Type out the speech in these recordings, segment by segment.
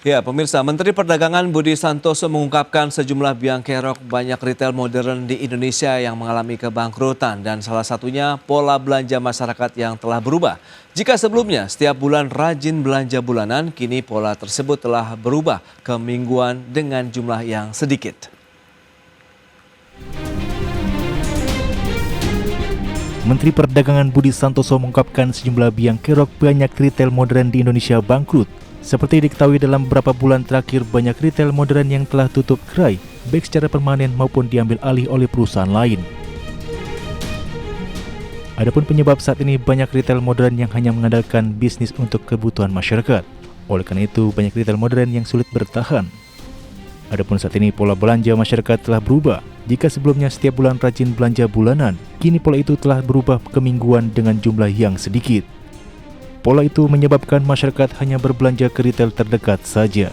Ya, pemirsa, Menteri Perdagangan Budi Santoso mengungkapkan sejumlah biang kerok banyak retail modern di Indonesia yang mengalami kebangkrutan dan salah satunya pola belanja masyarakat yang telah berubah. Jika sebelumnya setiap bulan rajin belanja bulanan, kini pola tersebut telah berubah ke mingguan dengan jumlah yang sedikit. Menteri Perdagangan Budi Santoso mengungkapkan sejumlah biang kerok banyak retail modern di Indonesia bangkrut. Seperti diketahui dalam beberapa bulan terakhir banyak retail modern yang telah tutup gerai, baik secara permanen maupun diambil alih oleh perusahaan lain. Adapun penyebab saat ini banyak retail modern yang hanya mengandalkan bisnis untuk kebutuhan masyarakat. Oleh karena itu banyak retail modern yang sulit bertahan. Adapun saat ini pola belanja masyarakat telah berubah. Jika sebelumnya setiap bulan rajin belanja bulanan, kini pola itu telah berubah ke mingguan dengan jumlah yang sedikit. Pola itu menyebabkan masyarakat hanya berbelanja ke retail terdekat saja.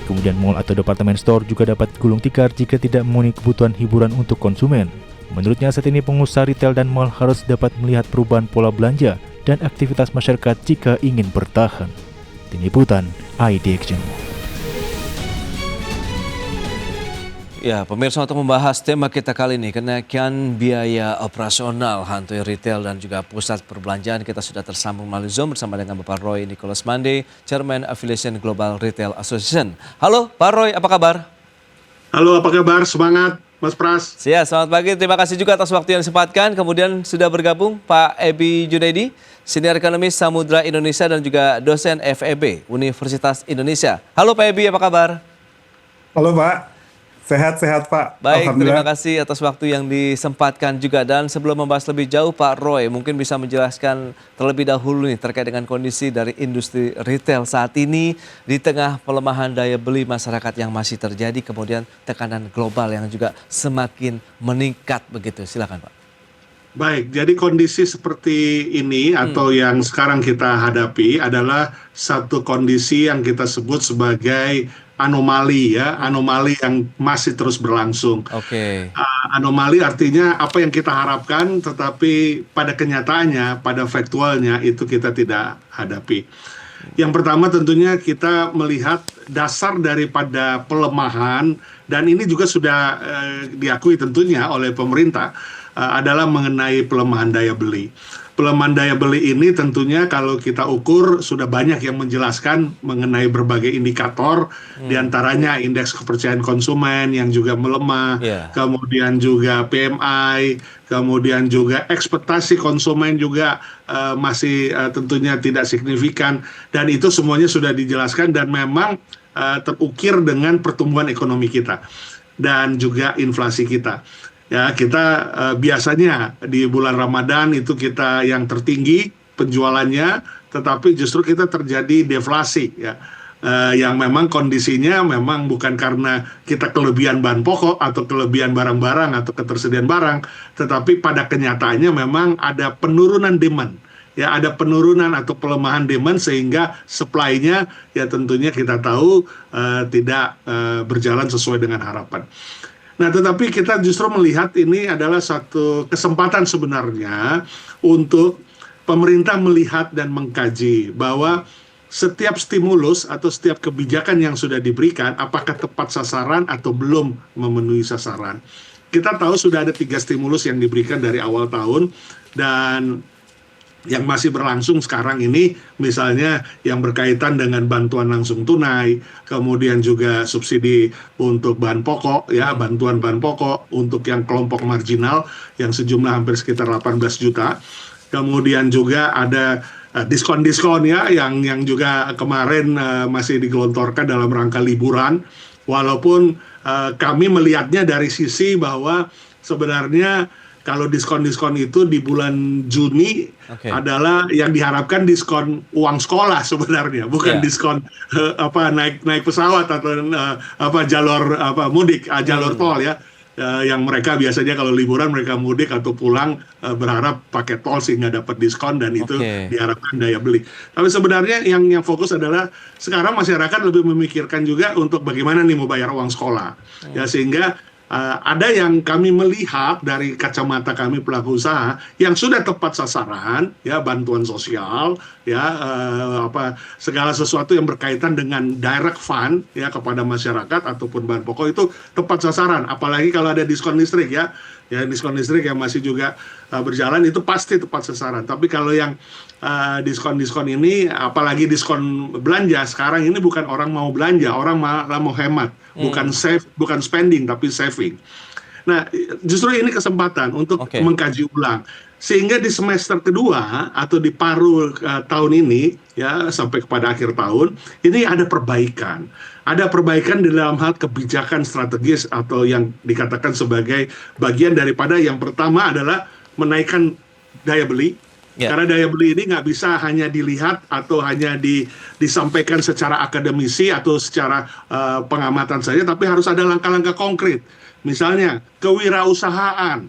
Kemudian mal atau departemen store juga dapat gulung tikar jika tidak memenuhi kebutuhan hiburan untuk konsumen. Menurutnya saat ini pengusaha retail dan mal harus dapat melihat perubahan pola belanja dan aktivitas masyarakat jika ingin bertahan. Tim Liputan, IDX Channel. Ya, pemirsa, untuk membahas tema kita kali ini, kenaikan biaya operasional hantui retail dan juga pusat perbelanjaan, kita sudah tersambung melalui Zoom bersama dengan Bapak Roy Nicholas Mande, Chairman Affiliation Global Retail Association. Halo Pak Roy, apa kabar? Halo, apa kabar? Semangat, Mas Pras. Ya, selamat pagi. Terima kasih juga atas waktu yang disempatkan. Kemudian sudah bergabung Pak Ebi Junaidi, Senior Ekonomis Samudra Indonesia dan juga dosen FEB Universitas Indonesia. Halo Pak Ebi, apa kabar? Halo Pak, sehat-sehat Pak. Baik, terima kasih atas waktu yang disempatkan juga. Dan sebelum membahas lebih jauh Pak Roy, mungkin bisa menjelaskan terlebih dahulu nih terkait dengan kondisi dari industri retail saat ini di tengah pelemahan daya beli masyarakat yang masih terjadi, kemudian tekanan global yang juga semakin meningkat begitu. Silakan Pak. Baik, jadi kondisi seperti ini atau yang sekarang kita hadapi adalah satu kondisi yang kita sebut sebagai anomali ya, anomali yang masih terus berlangsung. Oke. Anomali artinya apa yang kita harapkan tetapi pada kenyataannya, pada faktualnya itu kita tidak hadapi. Yang pertama tentunya kita melihat dasar daripada pelemahan dan ini juga sudah diakui tentunya oleh pemerintah adalah mengenai pelemahan daya beli. Pelemahan daya beli ini tentunya kalau kita ukur sudah banyak yang menjelaskan mengenai berbagai indikator, diantaranya indeks kepercayaan konsumen yang juga melemah, kemudian juga PMI, kemudian juga ekspektasi konsumen juga masih tentunya tidak signifikan, dan itu semuanya sudah dijelaskan dan memang terukir dengan pertumbuhan ekonomi kita dan juga inflasi kita. Ya, kita biasanya di bulan Ramadan itu kita yang tertinggi penjualannya, tetapi justru kita terjadi deflasi ya. Yang memang kondisinya memang bukan karena kita kelebihan bahan pokok atau kelebihan barang-barang atau ketersediaan barang, tetapi pada kenyataannya memang ada penurunan demand. Ya, ada penurunan atau pelemahan demand sehingga supply-nya ya tentunya kita tahu tidak berjalan sesuai dengan harapan. Nah, tetapi kita justru melihat ini adalah satu kesempatan sebenarnya untuk pemerintah melihat dan mengkaji bahwa setiap stimulus atau setiap kebijakan yang sudah diberikan apakah tepat sasaran atau belum memenuhi sasaran. Kita tahu sudah ada 3 stimulus yang diberikan dari awal tahun dan yang masih berlangsung sekarang ini misalnya yang berkaitan dengan bantuan langsung tunai, kemudian juga subsidi untuk bahan pokok ya, bantuan bahan pokok untuk yang kelompok marginal yang sejumlah hampir sekitar 18 juta. Kemudian juga ada diskon-diskon ya yang juga kemarin masih digelontorkan dalam rangka liburan. Walaupun kami melihatnya dari sisi bahwa sebenarnya kalau diskon-diskon itu di bulan Juni adalah yang diharapkan diskon uang sekolah sebenarnya, bukan diskon naik pesawat atau jalur mudik, jalur tol ya. Yang mereka biasanya kalau liburan mereka mudik atau pulang berharap pakai tol sehingga dapat diskon dan itu diharapkan daya beli. Tapi sebenarnya yang fokus adalah sekarang masyarakat lebih memikirkan juga untuk bagaimana nih mau bayar uang sekolah ya, sehingga ada yang kami melihat dari kacamata kami pelaku usaha yang sudah tepat sasaran, ya bantuan sosial, ya segala sesuatu yang berkaitan dengan direct fund ya kepada masyarakat ataupun bahan pokok itu tepat sasaran. Apalagi kalau ada diskon listrik ya diskon listrik yang masih juga berjalan itu pasti tepat sasaran. Tapi kalau yang diskon-diskon ini, apalagi diskon belanja sekarang ini bukan orang mau belanja, orang malah mau hemat, bukan spending tapi saving. Nah, justru ini kesempatan untuk mengkaji ulang. Sehingga di semester kedua atau di paruh tahun ini ya sampai kepada akhir tahun ini ada perbaikan. Ada perbaikan di dalam hal kebijakan strategis atau yang dikatakan sebagai bagian daripada yang pertama adalah menaikkan daya beli. Karena daya beli ini nggak bisa hanya dilihat atau hanya disampaikan secara akademisi atau secara pengamatan saja, tapi harus ada langkah-langkah konkret. Misalnya kewirausahaan.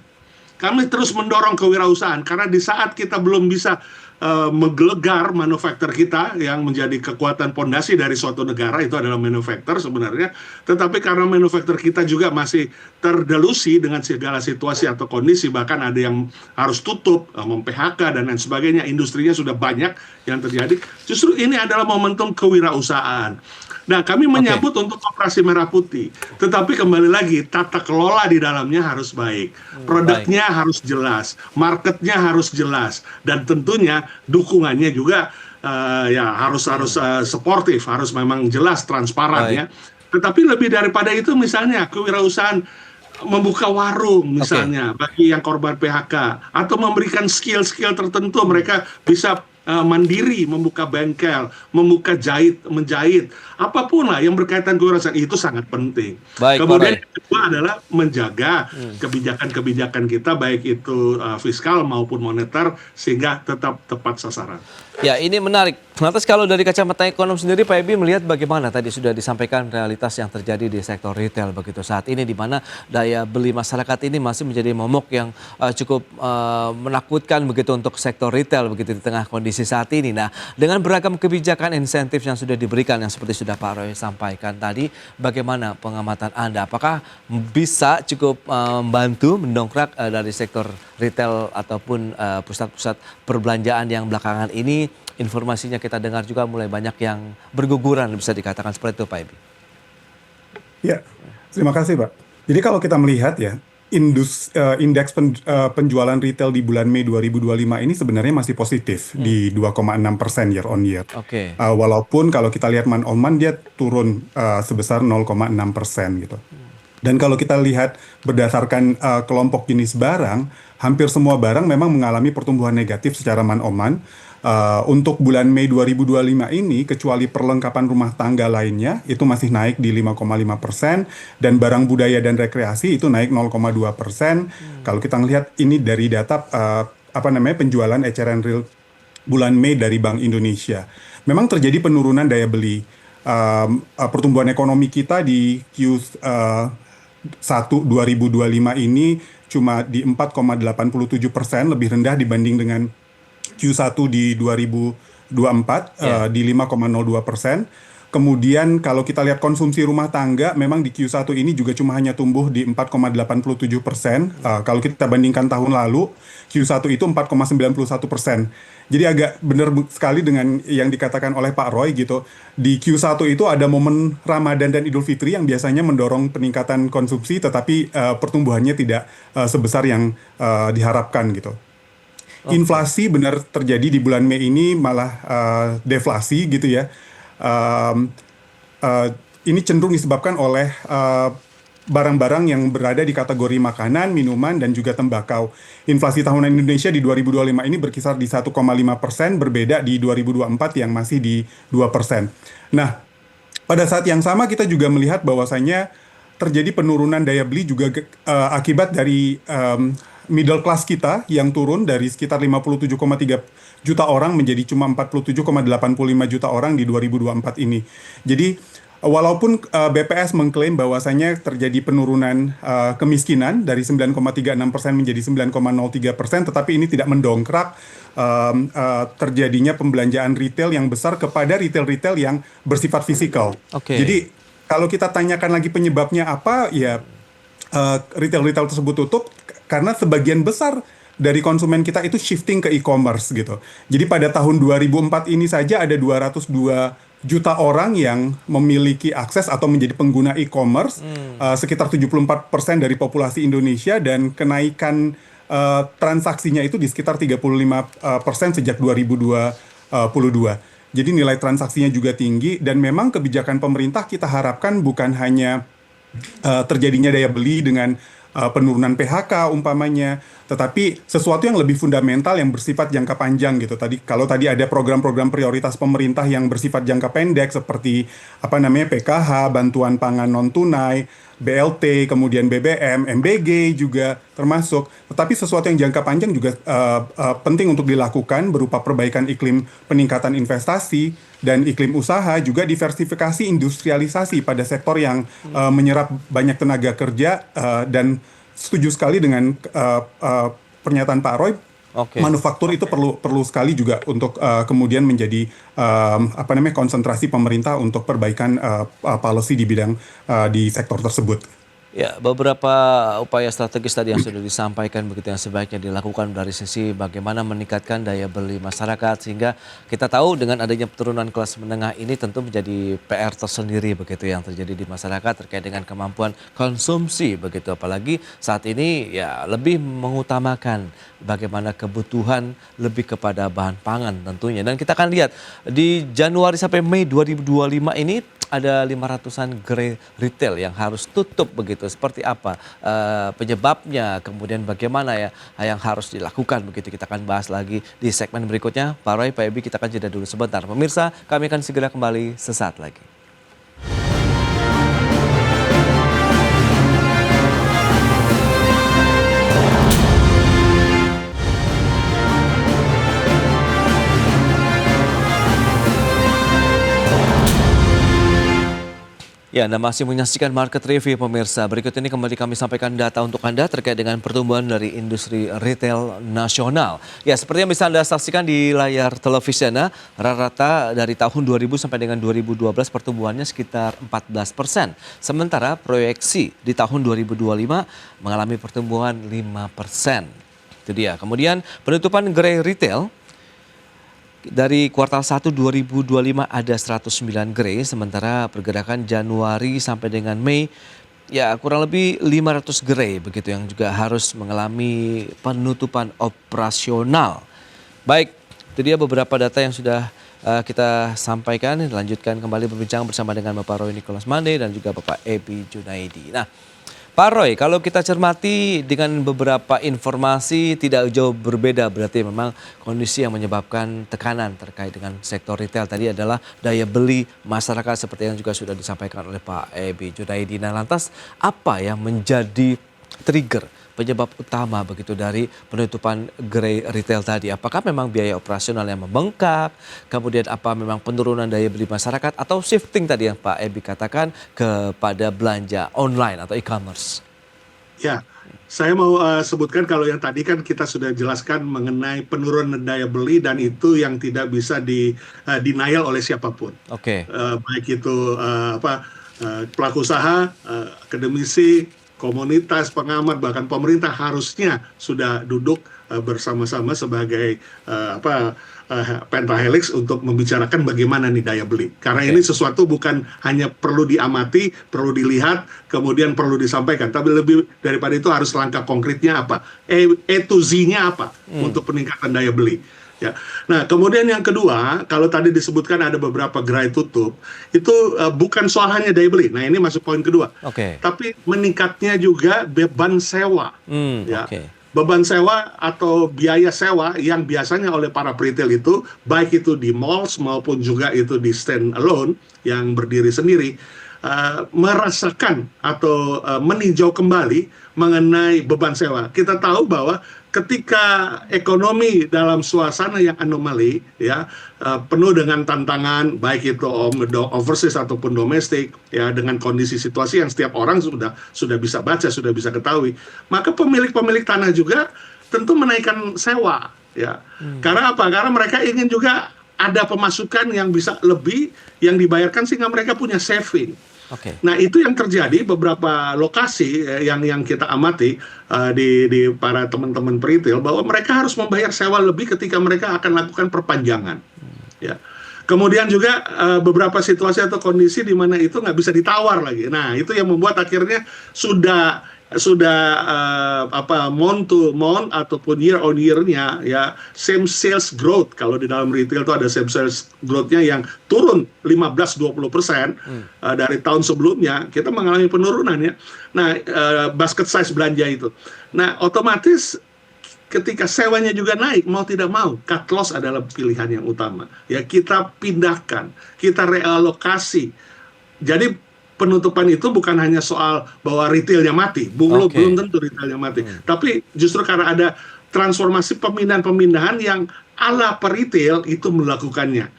Kami terus mendorong kewirausahaan karena di saat kita belum bisa menggelegar manufaktur kita yang menjadi kekuatan pondasi dari suatu negara itu adalah manufaktur sebenarnya, tetapi karena manufaktur kita juga masih terdelusi dengan segala situasi atau kondisi, bahkan ada yang harus tutup, mem-PHK dan lain sebagainya, industrinya sudah banyak yang terjadi. Justru ini adalah momentum kewirausahaan. Nah, kami menyambut untuk operasi merah putih, tetapi kembali lagi tata kelola di dalamnya harus baik, produknya harus jelas, marketnya harus jelas, dan tentunya dukungannya juga harus sportif, harus memang jelas, transparan ya. Tetapi lebih daripada itu, misalnya kewirausahaan membuka warung misalnya bagi yang korban PHK atau memberikan skill-skill tertentu mereka bisa mandiri membuka bengkel, membuka menjahit, apapun lah yang berkaitan kewirausahaan itu sangat penting. Kemudian yang kedua adalah menjaga kebijakan-kebijakan kita baik itu fiskal maupun moneter sehingga tetap tepat sasaran. Ya, ini menarik. Lantas kalau dari kacamata ekonom sendiri, Pak Ebi melihat bagaimana tadi sudah disampaikan realitas yang terjadi di sektor retail begitu saat ini, di mana daya beli masyarakat ini masih menjadi momok yang cukup menakutkan begitu untuk sektor retail begitu di tengah kondisi saat ini. Nah, dengan beragam kebijakan insentif yang sudah diberikan yang seperti sudah Pak Roy sampaikan tadi, bagaimana pengamatan Anda? Apakah bisa cukup membantu mendongkrak dari sektor retail ataupun pusat-pusat perbelanjaan yang belakangan ini informasinya kita dengar juga mulai banyak yang berguguran, bisa dikatakan seperti itu, Pak Ebi? Ya, terima kasih Pak. Jadi kalau kita melihat ya, indeks penjualan retail di bulan Mei 2025 ini sebenarnya masih positif di 2,6% year on year. Walaupun kalau kita lihat month on month dia turun sebesar 0,6% gitu. Dan kalau kita lihat berdasarkan kelompok jenis barang, hampir semua barang memang mengalami pertumbuhan negatif secara month on month. Untuk bulan Mei 2025 ini, kecuali perlengkapan rumah tangga lainnya, itu masih naik di 5,5%, dan barang budaya dan rekreasi itu naik 0,2%. Kalau kita ngelihat ini dari data penjualan eceran real bulan Mei dari Bank Indonesia, memang terjadi penurunan daya beli. Pertumbuhan ekonomi kita di Q1 2025 ini cuma di 4,87%, lebih rendah dibanding dengan Q1 di 2024 di 5,02%. Kemudian kalau kita lihat konsumsi rumah tangga, memang di Q1 ini juga cuma hanya tumbuh di 4,87%. Kalau kita bandingkan tahun lalu, Q1 itu 4,91%. Jadi agak benar sekali dengan yang dikatakan oleh Pak Roy gitu. Di Q1 itu ada momen Ramadan dan Idul Fitri yang biasanya mendorong peningkatan konsumsi, tetapi pertumbuhannya tidak sebesar yang diharapkan gitu. Inflasi benar terjadi di bulan Mei ini malah deflasi gitu ya. Ini cenderung disebabkan oleh barang-barang yang berada di kategori makanan, minuman, dan juga tembakau. Inflasi tahunan Indonesia di 2025 ini berkisar di 1,5%, berbeda di 2024 yang masih di 2%. Nah, pada saat yang sama kita juga melihat bahwasannya terjadi penurunan daya beli juga akibat dari middle class kita yang turun dari sekitar 57,3 juta orang menjadi cuma 47,85 juta orang di 2024 ini. Jadi walaupun BPS mengklaim bahwasannya terjadi penurunan kemiskinan dari 9,36% menjadi 9,03%, tetapi ini tidak mendongkrak terjadinya pembelanjaan retail yang besar kepada retail-retail yang bersifat fisikal. Jadi kalau kita tanyakan lagi penyebabnya apa, ya retail-retail tersebut tutup karena sebagian besar dari konsumen kita itu shifting ke e-commerce gitu. Jadi pada tahun 2004 ini saja ada 202 juta orang yang memiliki akses atau menjadi pengguna e-commerce, sekitar 74% dari populasi Indonesia, dan kenaikan transaksinya itu di sekitar 35% sejak 2022. Jadi nilai transaksinya juga tinggi, dan memang kebijakan pemerintah kita harapkan bukan hanya terjadinya daya beli dengan penurunan PHK umpamanya, tetapi sesuatu yang lebih fundamental yang bersifat jangka panjang gitu. Kalau tadi ada program-program prioritas pemerintah yang bersifat jangka pendek seperti PKH, bantuan pangan non tunai, BLT, kemudian BBM, MBG juga termasuk. Tetapi sesuatu yang jangka panjang juga penting untuk dilakukan, berupa perbaikan iklim peningkatan investasi dan iklim usaha, juga diversifikasi industrialisasi pada sektor yang menyerap banyak tenaga kerja, dan setuju sekali dengan pernyataan Pak Roy. Manufaktur itu perlu sekali juga untuk kemudian menjadi konsentrasi pemerintah untuk perbaikan policy di bidang di sektor tersebut. Ya, beberapa upaya strategis tadi yang sudah disampaikan begitu yang sebaiknya dilakukan dari sisi bagaimana meningkatkan daya beli masyarakat, sehingga kita tahu dengan adanya penurunan kelas menengah ini tentu menjadi PR tersendiri begitu yang terjadi di masyarakat terkait dengan kemampuan konsumsi begitu, apalagi saat ini ya lebih mengutamakan bagaimana kebutuhan lebih kepada bahan pangan tentunya. Dan kita akan lihat di Januari sampai Mei 2025 ini ada 500-an gerai retail yang harus tutup begitu. Seperti apa penyebabnya, kemudian bagaimana ya yang harus dilakukan begitu. Kita akan bahas lagi di segmen berikutnya. Pak Roy, Pak Ebi, kita akan jeda dulu sebentar. Pemirsa, kami akan segera kembali sesaat lagi. Ya, Anda masih menyaksikan Market Review pemirsa. Berikut ini kembali kami sampaikan data untuk Anda terkait dengan pertumbuhan dari industri retail nasional. Ya, seperti yang bisa Anda saksikan di layar televisi Anda, rata-rata dari tahun 2000 sampai dengan 2012 pertumbuhannya sekitar 14%. Sementara proyeksi di tahun 2025 mengalami pertumbuhan 5%. Itu dia. Kemudian penutupan gerai retail dari kuartal 1 2025 ada 109 gerai, sementara pergerakan Januari sampai dengan Mei ya kurang lebih 500 gerai begitu yang juga harus mengalami penutupan operasional. Baik, itu dia beberapa data yang sudah kita sampaikan. Lanjutkan kembali berbincang bersama dengan Bapak Roy Nicholas Mande dan juga Bapak Ebi Junaidi. Nah, Pak Roy, kalau kita cermati dengan beberapa informasi tidak jauh berbeda, berarti memang kondisi yang menyebabkan tekanan terkait dengan sektor retail tadi adalah daya beli masyarakat seperti yang juga sudah disampaikan oleh Pak Ebi Junaidi. Nah, lantas apa yang menjadi trigger, penyebab utama begitu dari penutupan gerai retail tadi? Apakah memang biaya operasional yang membengkak, kemudian apa memang penurunan daya beli masyarakat, atau shifting tadi yang Pak Ebi katakan kepada belanja online atau e-commerce? Ya, saya mau sebutkan kalau yang tadi kan kita sudah jelaskan mengenai penurunan daya beli, dan itu yang tidak bisa denial oleh siapapun. Baik itu pelaku usaha, akademisi, komunitas, pengamat, bahkan pemerintah harusnya sudah duduk bersama-sama sebagai pentahelix untuk membicarakan bagaimana nih daya beli. Karena ini sesuatu bukan hanya perlu diamati, perlu dilihat, kemudian perlu disampaikan, tapi lebih daripada itu harus langkah konkretnya apa, A to Z-nya apa untuk peningkatan daya beli. Ya. Nah, kemudian yang kedua, kalau tadi disebutkan ada beberapa gerai tutup, itu bukan soal hanya daya beli. Nah, ini masuk poin kedua. Tapi meningkatnya juga beban sewa. Beban sewa atau biaya sewa yang biasanya oleh para retail itu, baik itu di malls maupun juga itu di stand alone yang berdiri sendiri, merasakan atau meninjau kembali mengenai beban sewa. Kita tahu bahwa ketika ekonomi dalam suasana yang anomali, ya, penuh dengan tantangan, baik itu overseas ataupun domestik, ya, dengan kondisi situasi yang setiap orang sudah bisa baca, sudah bisa ketahui, maka pemilik tanah juga tentu menaikkan sewa, ya. Karena apa? Karena mereka ingin juga ada pemasukan yang bisa lebih yang dibayarkan sehingga mereka punya saving. Oke. Nah, itu yang terjadi beberapa lokasi yang kita amati di para teman-teman retail, bahwa mereka harus membayar sewa lebih ketika mereka akan lakukan perpanjangan. Ya. Kemudian juga beberapa situasi atau kondisi di mana itu nggak bisa ditawar lagi. Nah, itu yang membuat akhirnya sudah month to month ataupun year on year-nya ya same sales growth. Kalau di dalam retail itu ada same sales growth-nya yang turun 15-20% dari tahun sebelumnya, kita mengalami penurunan ya. Nah, basket size belanja itu. Nah, otomatis ketika sewanya juga naik, mau tidak mau, cut loss adalah pilihan yang utama. Ya, kita pindahkan, kita realokasi. Jadi penutupan itu bukan hanya soal bahwa retailnya mati, belum tentu retailnya mati, tapi justru karena ada transformasi pemindahan-pemindahan yang ala per retail itu melakukannya.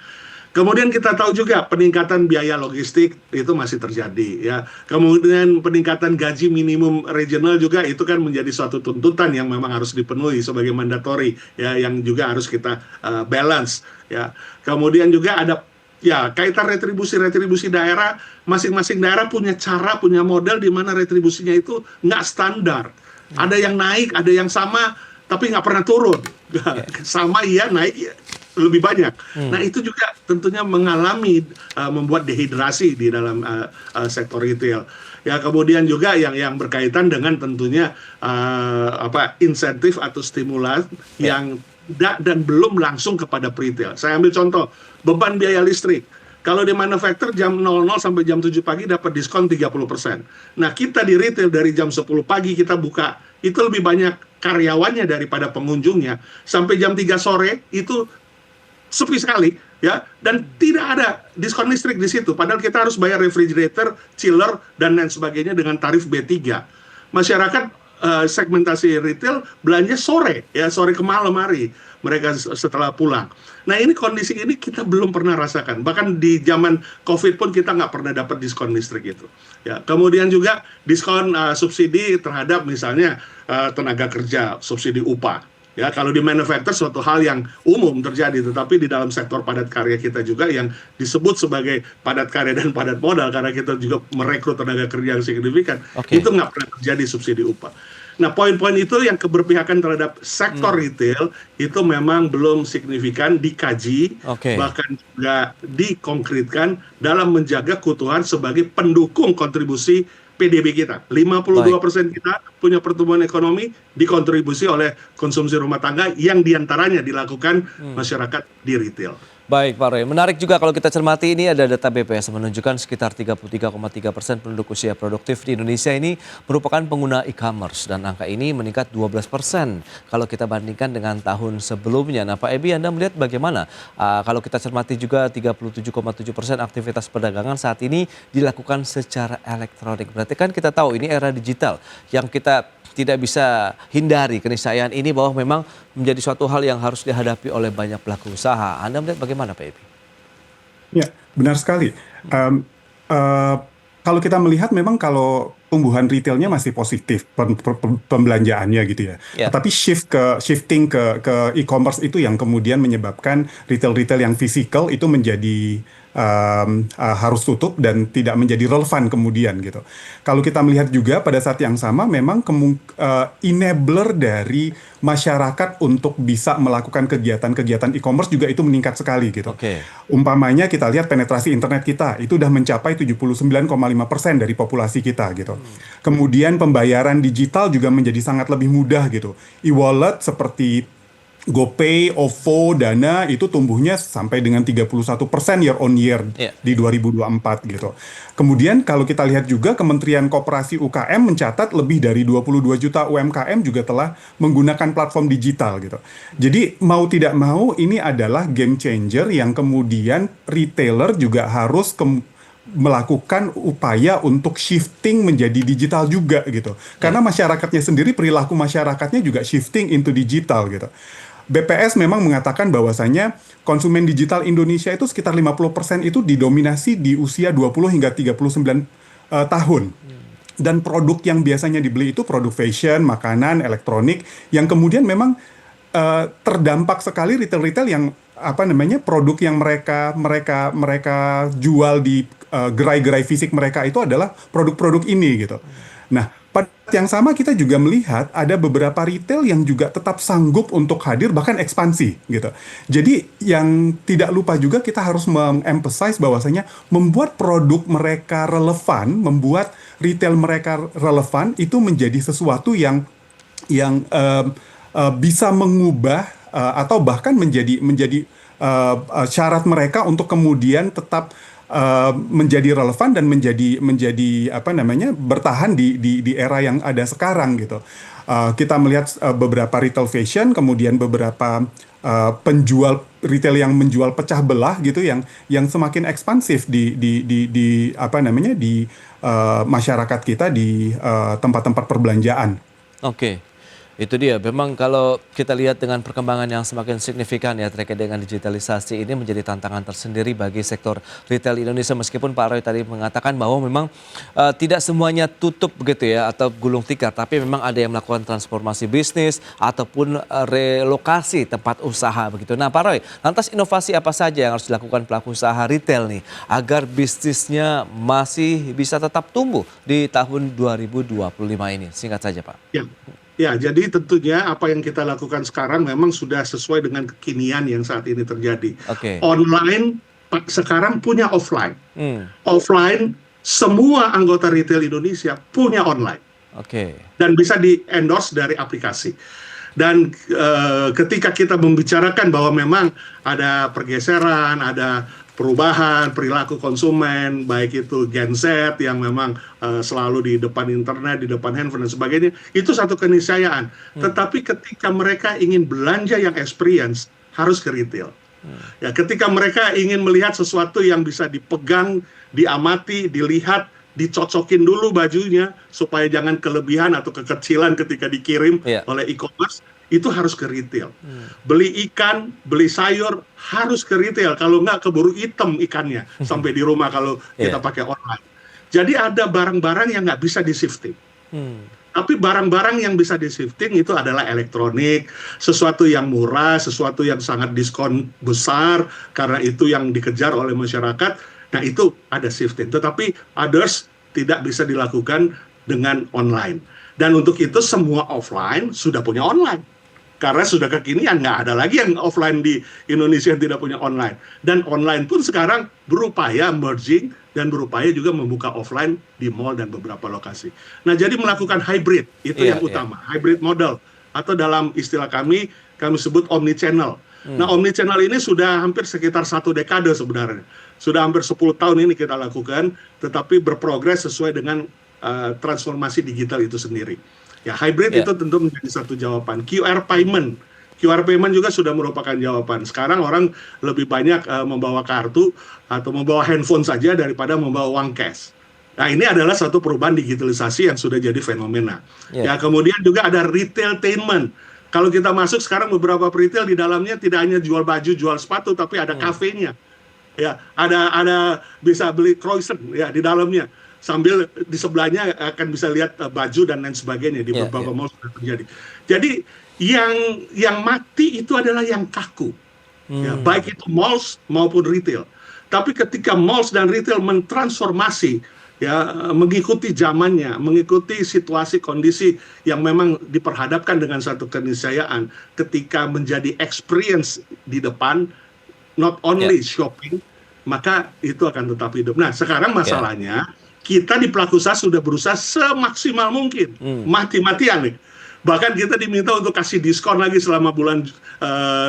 Kemudian kita tahu juga peningkatan biaya logistik itu masih terjadi ya. Kemudian peningkatan gaji minimum regional juga itu kan menjadi suatu tuntutan yang memang harus dipenuhi sebagai mandatori ya, yang juga harus kita balance ya. Kemudian juga ada ya kaitan retribusi daerah, masing-masing daerah punya cara, punya model di mana retribusinya itu nggak standar. Ada yang naik, ada yang sama, tapi nggak pernah turun. Sama iya, naik ya, lebih banyak. Nah, itu juga tentunya mengalami membuat dehidrasi di dalam sektor retail. Ya, kemudian juga yang berkaitan dengan tentunya insentif atau stimulan yang tidak dan belum langsung kepada retail. Saya ambil contoh, beban biaya listrik. Kalau di manufacturer jam 00 sampai jam 7 pagi dapat diskon 30%. Nah, kita di retail dari jam 10 pagi kita buka, itu lebih banyak karyawannya daripada pengunjungnya. Sampai jam 3 sore itu sepi sekali ya, dan tidak ada diskon listrik di situ. Padahal kita harus bayar refrigerator, chiller dan lain sebagainya dengan tarif B3. Masyarakat segmentasi retail belanja sore ya, sore ke malam hari mereka setelah pulang. Nah, ini kondisi ini kita belum pernah rasakan. Bahkan di zaman COVID pun kita nggak pernah dapat diskon listrik itu. Ya, kemudian juga diskon subsidi terhadap misalnya tenaga kerja, subsidi upah. Ya, kalau di manufacturer suatu hal yang umum terjadi, tetapi di dalam sektor padat karya kita juga yang disebut sebagai padat karya dan padat modal karena kita juga merekrut tenaga kerja yang signifikan, itu nggak pernah terjadi subsidi upah. Nah, poin-poin itu yang keberpihakan terhadap sektor retail itu memang belum signifikan dikaji, bahkan juga dikonkretkan dalam menjaga keutuhan sebagai pendukung kontribusi PDB kita. 52% kita punya pertumbuhan ekonomi dikontribusi oleh konsumsi rumah tangga yang diantaranya dilakukan masyarakat di retail. Baik Pak Roy, menarik juga kalau kita cermati ini ada data BPS menunjukkan sekitar 33,3% penduduk usia produktif di Indonesia ini merupakan pengguna e-commerce dan angka ini meningkat 12% kalau kita bandingkan dengan tahun sebelumnya. Nah Pak Ebi, Anda melihat bagaimana kalau kita cermati juga 37,7% aktivitas perdagangan saat ini dilakukan secara elektronik. Berarti kan kita tahu ini era digital yang kita tidak bisa hindari keniscayaan ini bahwa memang menjadi suatu hal yang harus dihadapi oleh banyak pelaku usaha. Anda melihat bagaimana Pak Ebi? Ya, benar sekali. Kalau kita melihat memang kalau tumbuhan retailnya masih positif pembelanjaannya gitu ya. Tetapi shifting ke e-commerce itu yang kemudian menyebabkan retail-retail yang fisikal itu menjadi harus tutup dan tidak menjadi relevan kemudian gitu. Kalau kita melihat juga pada saat yang sama memang enabler dari masyarakat untuk bisa melakukan kegiatan-kegiatan e-commerce juga itu meningkat sekali gitu. Umpamanya kita lihat penetrasi internet kita itu udah mencapai 79,5% dari populasi kita gitu. Kemudian pembayaran digital juga menjadi sangat lebih mudah gitu. E-wallet seperti GoPay, OVO, Dana itu tumbuhnya sampai dengan 31% year on year di 2024 gitu. Kemudian kalau kita lihat juga Kementerian Koperasi UKM mencatat lebih dari 22 juta UMKM juga telah menggunakan platform digital gitu. Jadi mau tidak mau ini adalah game changer yang kemudian retailer juga harus melakukan upaya untuk shifting menjadi digital juga gitu. Karena masyarakatnya sendiri, perilaku masyarakatnya juga shifting into digital gitu. BPS memang mengatakan bahwasanya konsumen digital Indonesia itu sekitar 50% itu didominasi di usia 20 hingga 39 tahun. Dan produk yang biasanya dibeli itu produk fashion, makanan, elektronik yang kemudian memang terdampak sekali retail-retail yang produk yang mereka jual di gerai-gerai fisik mereka itu adalah produk-produk ini gitu. Nah, pada saat yang sama kita juga melihat ada beberapa retail yang juga tetap sanggup untuk hadir bahkan ekspansi gitu. Jadi yang tidak lupa juga kita harus emphasize bahwasanya membuat produk mereka relevan, membuat retail mereka relevan itu menjadi sesuatu yang bisa mengubah atau bahkan menjadi syarat mereka untuk kemudian tetap menjadi relevan dan menjadi apa namanya bertahan di era yang ada sekarang gitu. Kita melihat beberapa retail fashion, kemudian beberapa penjual retail yang menjual pecah belah gitu, yang semakin ekspansif di apa namanya di masyarakat kita di tempat-tempat perbelanjaan. Oke, itu dia. Memang kalau kita lihat dengan perkembangan yang semakin signifikan ya terkait dengan digitalisasi ini menjadi tantangan tersendiri bagi sektor retail Indonesia. Meskipun Pak Roy tadi mengatakan bahwa memang tidak semuanya tutup begitu ya atau gulung tikar, tapi memang ada yang melakukan transformasi bisnis ataupun relokasi tempat usaha begitu. Nah Pak Roy, lantas inovasi apa saja yang harus dilakukan pelaku usaha retail nih agar bisnisnya masih bisa tetap tumbuh di tahun 2025 ini? Singkat saja Pak. Ya, jadi tentunya apa yang kita lakukan sekarang memang sudah sesuai dengan kekinian yang saat ini terjadi. Oke. Online sekarang punya offline. Offline semua anggota retail Indonesia punya online. Oke. Dan bisa di-endorse dari aplikasi. Dan ketika kita membicarakan bahwa memang ada pergeseran, ada perubahan perilaku konsumen, baik itu Gen Z yang memang selalu di depan internet, di depan handphone dan sebagainya, itu satu keniscayaan. Tetapi ketika mereka ingin belanja yang experience, harus ke retail. Ya, ketika mereka ingin melihat sesuatu yang bisa dipegang, diamati, dilihat, dicocokin dulu bajunya supaya jangan kelebihan atau kekecilan ketika dikirim oleh e-commerce, itu harus ke retail. Beli ikan, beli sayur harus ke retail. Kalau nggak keburu hitam ikannya sampai di rumah kalau kita pakai online. Jadi ada barang-barang yang nggak bisa di-shifting. Tapi barang-barang yang bisa di-shifting itu adalah elektronik, sesuatu yang murah, sesuatu yang sangat diskon besar, karena itu yang dikejar oleh masyarakat. Nah itu ada shifting. Tetapi others tidak bisa dilakukan dengan online. Dan untuk itu semua offline sudah punya online. Karena sudah kekinian, nggak ada lagi yang offline di Indonesia yang tidak punya online. Dan online pun sekarang berupaya merging dan berupaya juga membuka offline di mall dan beberapa lokasi. Nah, jadi melakukan hybrid, itu yang utama. Hybrid model, atau dalam istilah kami sebut omnichannel. Nah, omnichannel ini sudah hampir sekitar 1 dekade sebenarnya. Sudah hampir 10 tahun ini kita lakukan, tetapi berprogres sesuai dengan transformasi digital itu sendiri. Ya, hybrid itu tentu menjadi satu jawaban. QR payment juga sudah merupakan jawaban. Sekarang orang lebih banyak membawa kartu atau membawa handphone saja daripada membawa uang cash. Nah, ini adalah satu perubahan digitalisasi yang sudah jadi fenomena. Ya, kemudian juga ada retailtainment. Kalau kita masuk sekarang beberapa retail di dalamnya tidak hanya jual baju, jual sepatu, tapi ada kafenya. Ya, ada bisa beli croissant ya di dalamnya. Sambil di sebelahnya akan bisa lihat baju dan lain sebagainya di beberapa mall sudah terjadi. Jadi yang mati itu adalah yang kaku, ya, baik itu malls maupun retail. Tapi ketika malls dan retail mentransformasi, ya, mengikuti zamannya, mengikuti situasi kondisi yang memang diperhadapkan dengan satu keniscayaan, ketika menjadi experience di depan, not only shopping, maka itu akan tetap hidup. Nah, sekarang masalahnya kita di pelaku usaha sudah berusaha semaksimal mungkin, mati-matian nih. Bahkan kita diminta untuk kasih diskon lagi selama bulan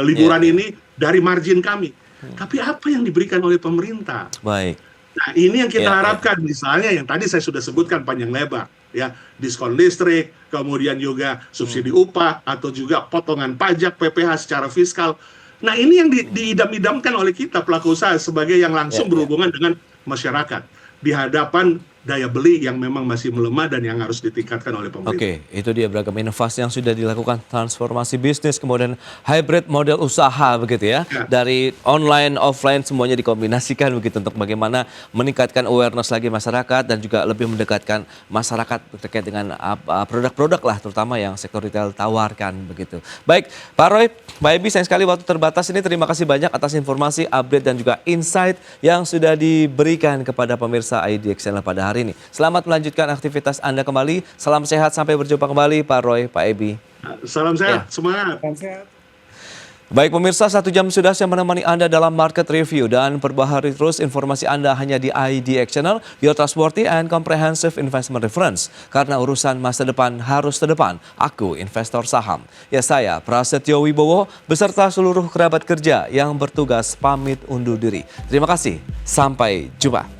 liburan ini dari margin kami. Tapi apa yang diberikan oleh pemerintah? Baik. Nah, ini yang kita harapkan, misalnya yang tadi saya sudah sebutkan panjang lebar, ya, diskon listrik, kemudian juga subsidi upah, atau juga potongan pajak PPh secara fiskal. Nah, ini yang diidam-idamkan oleh kita pelaku usaha sebagai yang langsung berhubungan dengan masyarakat di hadapan daya beli yang memang masih melemah dan yang harus ditingkatkan oleh pemerintah. Oke, itu dia beragam inovasi yang sudah dilakukan, transformasi bisnis, kemudian hybrid model usaha begitu ya. Ya. Dari online, offline semuanya dikombinasikan begitu untuk bagaimana meningkatkan awareness lagi masyarakat dan juga lebih mendekatkan masyarakat terkait dengan produk-produk lah terutama yang sektor retail tawarkan begitu. Baik, Pak Roy, Mbak Ebi, sayang sekali waktu terbatas ini, terima kasih banyak atas informasi, update dan juga insight yang sudah diberikan kepada pemirsa IDX Channel pada hari ini. Selamat melanjutkan aktivitas Anda kembali. Salam sehat, sampai berjumpa kembali Pak Roy, Pak Ebi. Salam sehat, Ya. semangat. Salam sehat. Baik pemirsa, 1 jam sudah saya menemani Anda dalam market review dan perbaharui terus informasi Anda hanya di IDX Channel, your trustworthy and comprehensive investment reference. Karena urusan masa depan harus terdepan, aku investor saham. Ya, saya Prasetyo Wibowo beserta seluruh kerabat kerja yang bertugas pamit undur diri. Terima kasih, sampai jumpa.